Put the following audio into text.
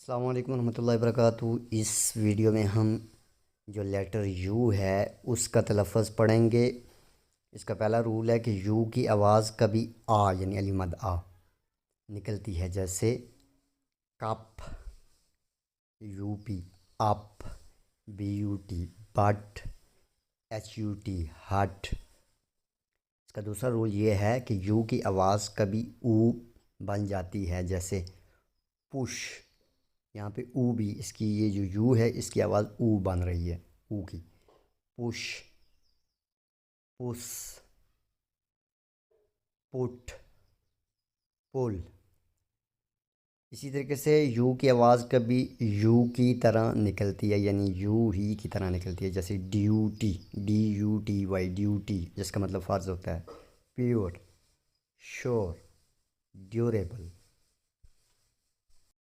अस्सलाम वालेकुम रहमतुल्लाहि वबरकातुहू। इस वीडियो में हम जो लेटर यू है उसका तलफ़्फ़ुज़ पढ़ेंगे। इसका पहला रूल है कि यू की आवाज़ कभी आ यानी अली मद आ निकलती है, जैसे cup, UP up, BUT but, HUT हट। इसका दूसरा रूल ये है कि यू की आवाज़ कभी ऊ बन जाती है, जैसे पुश। यहाँ पे ऊ भी, इसकी ये जो यू है इसकी आवाज़ ऊ बन रही है, ऊ की। पुश, पुस, पुट, पुल। इसी तरीके से यू की आवाज़ कभी यू की तरह निकलती है यानी यू ही की तरह निकलती है, जैसे ड्यूटी, DUTY ड्यूटी, जिसका मतलब फ़र्ज होता है। Pure, sure, durable.